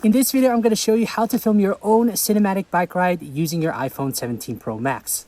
In this video, I'm going to show you how to film your own cinematic bike ride using your iPhone 17 Pro Max.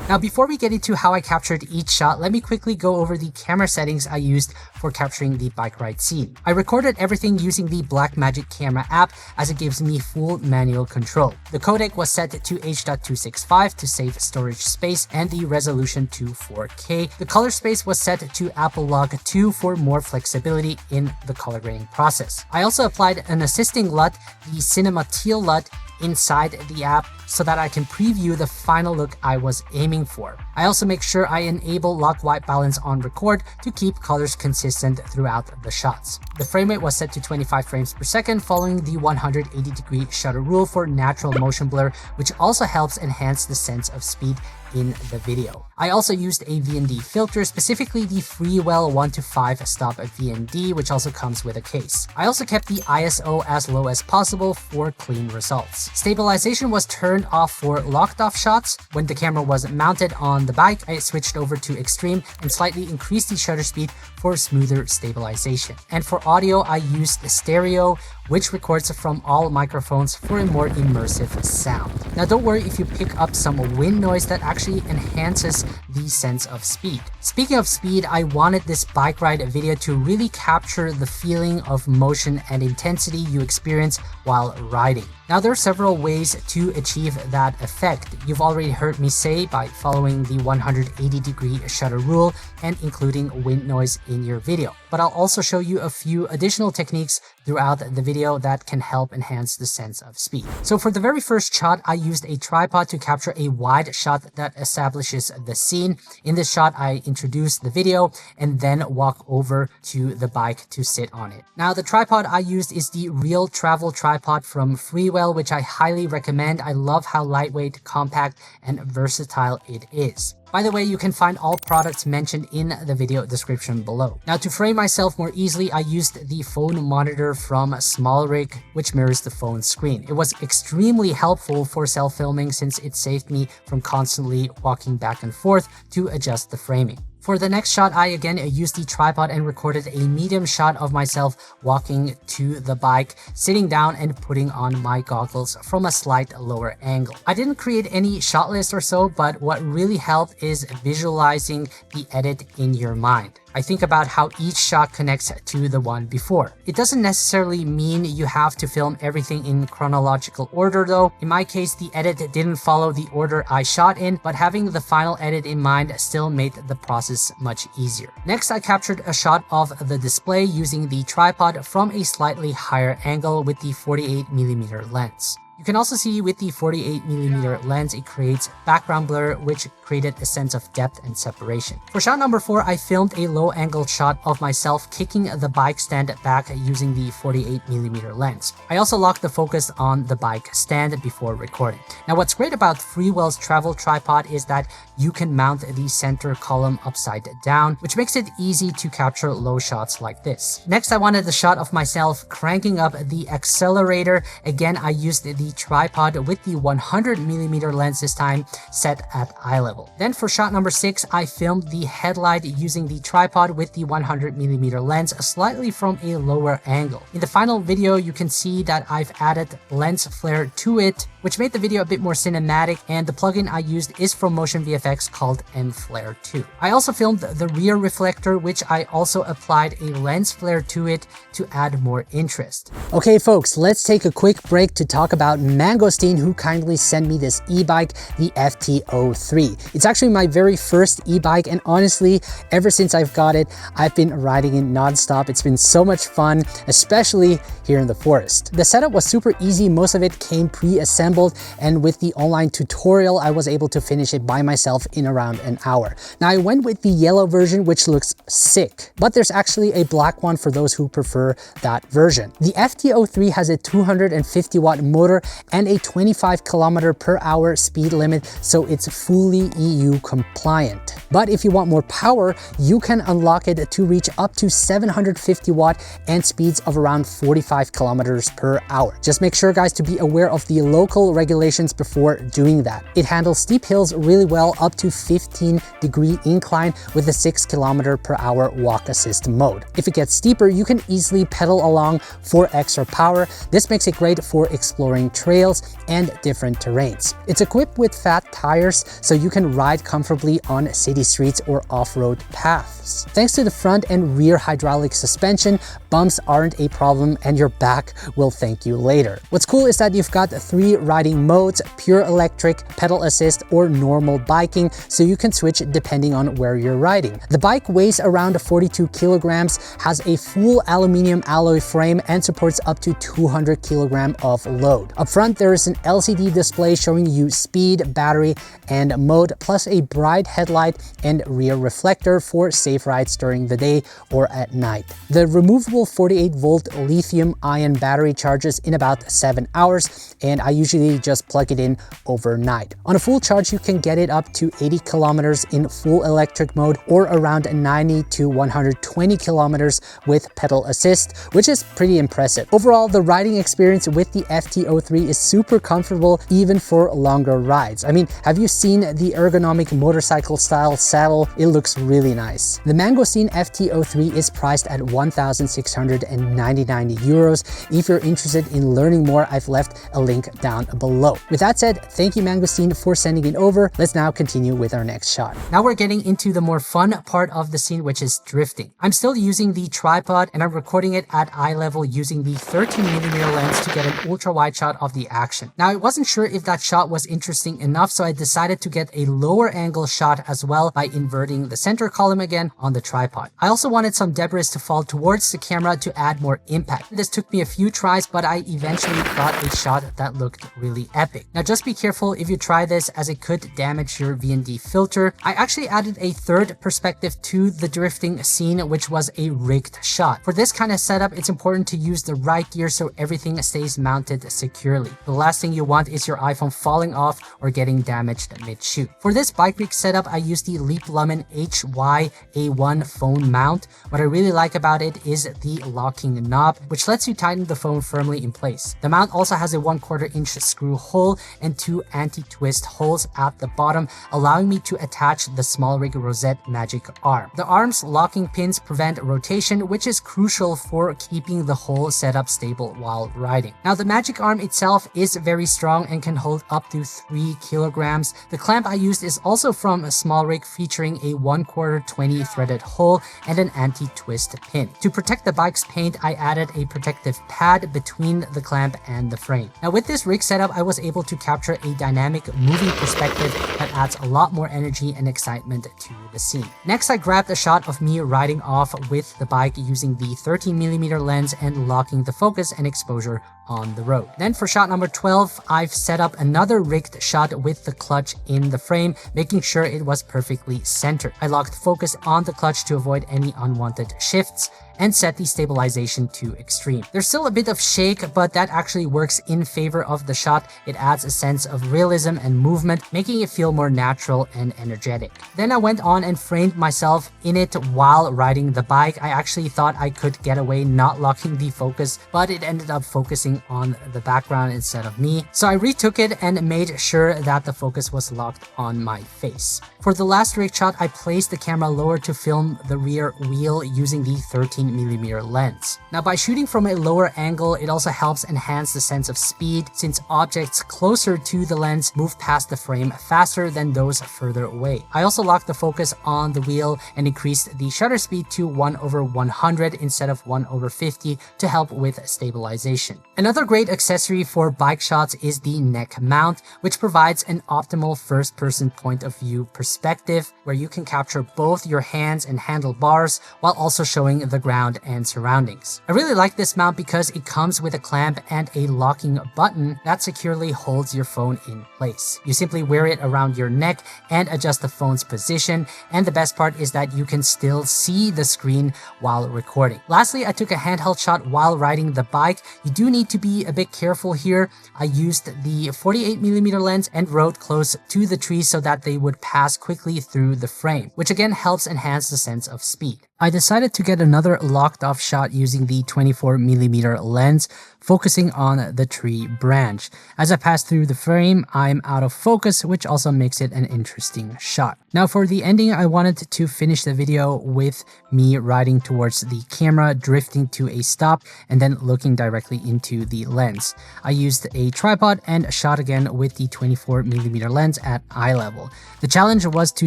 Now, before we get into how I captured each shot, let me quickly go over the camera settings I used for capturing the bike ride scene. I recorded everything using the Blackmagic camera app as it gives me full manual control. The codec was set to H.265 to save storage space and the resolution to 4K. The color space was set to Apple Log 2 for more flexibility in the color grading process. I also applied an assisting LUT, the Cinema Teal LUT, inside the app so that I can preview the final look I was aiming for. I also make sure I enable lock white balance on record to keep colors consistent throughout the shots. The frame rate was set to 25 frames per second following the 180-degree shutter rule for natural motion blur, which also helps enhance the sense of speed in the video. I also used a VND filter, specifically the Freewell 1 to 5 stop VND, which also comes with a case. I also kept the ISO as low as possible for clean results. Stabilization was turned off for locked off shots. When the camera was mounted on the bike, I switched over to extreme and slightly increased the shutter speed for smoother stabilization. And for audio, I used stereo, which records from all microphones for a more immersive sound. Now, don't worry if you pick up some wind noise, that actually enhances the sense of speed. Speaking of speed, I wanted this bike ride video to really capture the feeling of motion and intensity you experience while riding. Now, there are several ways to achieve that effect. You've already heard me say by following the 180-degree shutter rule and including wind noise in your video. But I'll also show you a few additional techniques throughout the video that can help enhance the sense of speed. So for the very first shot, I used a tripod to capture a wide shot that establishes the scene. In this shot, I introduce the video and then walk over to the bike to sit on it. Now, the tripod I used is the Real Travel tripod from Freewell, which I highly recommend. I love how lightweight, compact, and versatile it is. By the way, you can find all products mentioned in the video description below. Now, to frame myself more easily, I used the phone monitor from SmallRig, which mirrors the phone screen. It was extremely helpful for self-filming since it saved me from constantly walking back and forth to adjust the framing. For the next shot, I again used the tripod and recorded a medium shot of myself walking to the bike, sitting down and putting on my goggles from a slight lower angle. I didn't create any shot list or so, but what really helped is visualizing the edit in your mind. I think about how each shot connects to the one before. It doesn't necessarily mean you have to film everything in chronological order though. In my case, the edit didn't follow the order I shot in, but having the final edit in mind still made the process much easier. Next, I captured a shot of the display using the tripod from a slightly higher angle with the 48mm lens. You can also see with the 48mm lens, it creates background blur, which created a sense of depth and separation. For shot number 4, I filmed a low angle shot of myself kicking the bike stand back using the 48mm lens. I also locked the focus on the bike stand before recording. Now, what's great about Freewell's travel tripod is that you can mount the center column upside down, which makes it easy to capture low shots like this. Next, I wanted the shot of myself cranking up the accelerator. Again, I used the tripod with the 100mm lens this time, set at eye level. Then for shot number 6, I filmed the headlight using the tripod with the 100mm lens slightly from a lower angle. In the final video, you can see that I've added lens flare to it, which made the video a bit more cinematic, and the plugin I used is from Motion VFX called M-Flare 2. I also filmed the rear reflector, which I also applied a lens flare to it to add more interest. Okay folks, let's take a quick break to talk about out Mangosteen, who kindly sent me this e-bike, the FT03. It's actually my very first e-bike, and honestly, ever since I've got it, I've been riding it non-stop. It's been so much fun, especially here in the forest. The setup was super easy. Most of it came pre-assembled, and with the online tutorial, I was able to finish it by myself in around an hour. Now, I went with the yellow version, which looks sick, but there's actually a black one for those who prefer that version. The FT03 has a 250 watt motor and a 25 km/h speed limit, so it's fully EU compliant. But if you want more power, you can unlock it to reach up to 750 watt and speeds of around 45 km/h. Just make sure, guys, to be aware of the local regulations before doing that. It handles steep hills really well, up to 15-degree incline with a 6 km/h walk assist mode. If it gets steeper, you can easily pedal along for extra power. This makes it great for exploring trails and different terrains. It's equipped with fat tires, so you can ride comfortably on city streets or off-road paths. Thanks to the front and rear hydraulic suspension, bumps aren't a problem and your back will thank you later. What's cool is that you've got 3 riding modes: pure electric, pedal assist, or normal biking, so you can switch depending on where you're riding. The bike weighs around 42 kilograms, has a full aluminum alloy frame, and supports up to 200 kilograms of load. Up front, there is an LCD display showing you speed, battery, and mode, plus a bright headlight and rear reflector for safe rides during the day or at night. The removable 48-volt lithium-ion battery charges in about 7 hours, and I usually just plug it in overnight. On a full charge, you can get it up to 80 kilometers in full electric mode, or around 90 to 120 kilometers with pedal assist, which is pretty impressive. Overall, the riding experience with the FT03 is super comfortable, even for longer rides. I mean, have you seen the ergonomic motorcycle style saddle? It looks really nice. The Mangosteen FT03 is priced at 1,699 euros. If you're interested in learning more, I've left a link down below. With that said, thank you, Mangosteen, for sending it over. Let's now continue with our next shot. Now we're getting into the more fun part of the scene, which is drifting. I'm still using the tripod, and I'm recording it at eye level using the 13mm lens to get an ultra wide shot of the action. Now, I wasn't sure if that shot was interesting enough, so I decided to get a lower angle shot as well by inverting the center column again on the tripod. I also wanted some debris to fall towards the camera to add more impact. This took me a few tries, but I eventually got a shot that looked really epic. Now, just be careful if you try this, as it could damage your V&D filter. I actually added a third perspective to the drifting scene, which was a rigged shot. For this kind of setup, it's important to use the right gear so everything stays mounted securely. The last thing you want is your iPhone falling off or getting damaged mid-shoot. For this bike rig setup, I used the Leaplumen HY-A1 phone mount. What I really like about it is the locking knob, which lets you tighten the phone firmly in place. The mount also has a 1/4 inch screw hole and 2 anti-twist holes at the bottom, allowing me to attach the small rig rosette magic arm. The arm's locking pins prevent rotation, which is crucial for keeping the whole setup stable while riding. Now, the magic arm itself is very strong and can hold up to 3 kilograms. The clamp I used is also from a small rig, featuring a 1/4 20 threaded hole and an anti-twist pin. To protect the bike's paint, I added a protective pad between the clamp and the frame. Now, with this rig setup, I was able to capture a dynamic moving perspective that adds a lot more energy and excitement to the scene. Next, I grabbed a shot of me riding off with the bike using the 13mm lens and locking the focus and exposure on the road. Then for shot number 12, I've set up another rigged shot with the clutch in the frame, making sure it was perfectly centered. I locked focus on the clutch to avoid any unwanted shifts and set the stabilization to extreme. There's still a bit of shake, but that actually works in favor of the shot. It adds a sense of realism and movement, making it feel more natural and energetic. Then I went on and framed myself in it while riding the bike. I actually thought I could get away not locking the focus, but it ended up focusing on the background instead of me. So I retook it and made sure that the focus was locked on my face. For the last rig shot, I placed the camera lower to film the rear wheel using the 13 18mm lens. Now by shooting from a lower angle, it also helps enhance the sense of speed since objects closer to the lens move past the frame faster than those further away. I also locked the focus on the wheel and increased the shutter speed to 1/100 instead of 1/50 to help with stabilization. Another great accessory for bike shots is the neck mount, which provides an optimal first-person point of view perspective where you can capture both your hands and handlebars while also showing the ground and surroundings. I really like this mount because it comes with a clamp and a locking button that securely holds your phone in place. You simply wear it around your neck and adjust the phone's position, and the best part is that you can still see the screen while recording. Lastly, I took a handheld shot while riding the bike. You do need to be a bit careful here. I used the 48mm lens and rode close to the trees so that they would pass quickly through the frame, which again helps enhance the sense of speed. I decided to get another locked off shot using the 24mm lens, focusing on the tree branch. As I pass through the frame, I'm out of focus, which also makes it an interesting shot. Now for the ending, I wanted to finish the video with me riding towards the camera, drifting to a stop, and then looking directly into the lens. I used a tripod and shot again with the 24mm lens at eye level. The challenge was to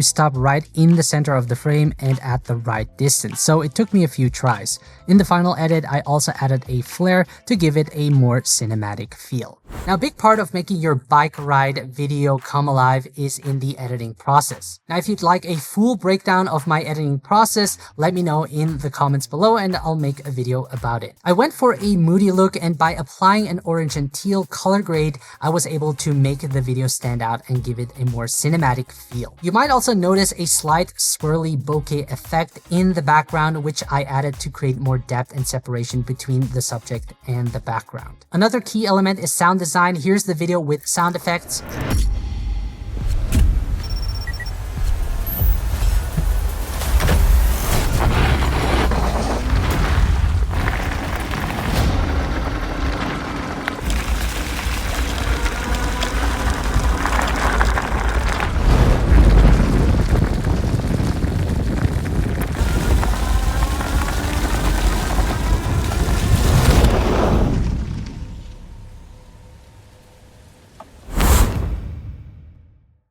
stop right in the center of the frame and at the right distance, so it took me a few tries. In the final edit, I also added a flare to give it a more cinematic feel. Now, a big part of making your bike ride video come alive is in the editing process. Now, if you'd like a full breakdown of my editing process, let me know in the comments below and I'll make a video about it. I went for a moody look, and by applying an orange and teal color grade, I was able to make the video stand out and give it a more cinematic feel. You might also notice a slight swirly bokeh effect in the background, which I added to create more depth and separation between the subject and the background. Another key element is sound design. Here's the video with sound effects.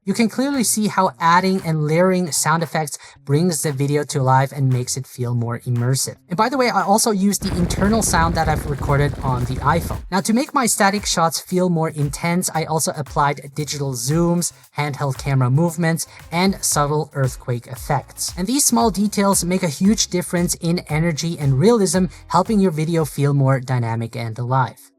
You can clearly see how adding and layering sound effects brings the video to life and makes it feel more immersive. And by the way, I also used the internal sound that I've recorded on the iPhone. Now, to make my static shots feel more intense, I also applied digital zooms, handheld camera movements, and subtle earthquake effects. And these small details make a huge difference in energy and realism, helping your video feel more dynamic and alive.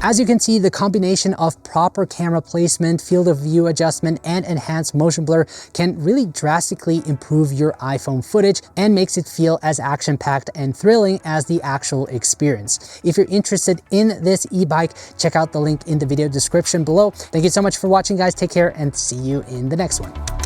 As you can see, the combination of proper camera placement, field of view adjustment, and enhanced motion blur can really drastically improve your iPhone footage and makes it feel as action-packed and thrilling as the actual experience. If you're interested in this e-bike, check out the link in the video description below. Thank you so much for watching, guys. Take care and see you in the next one.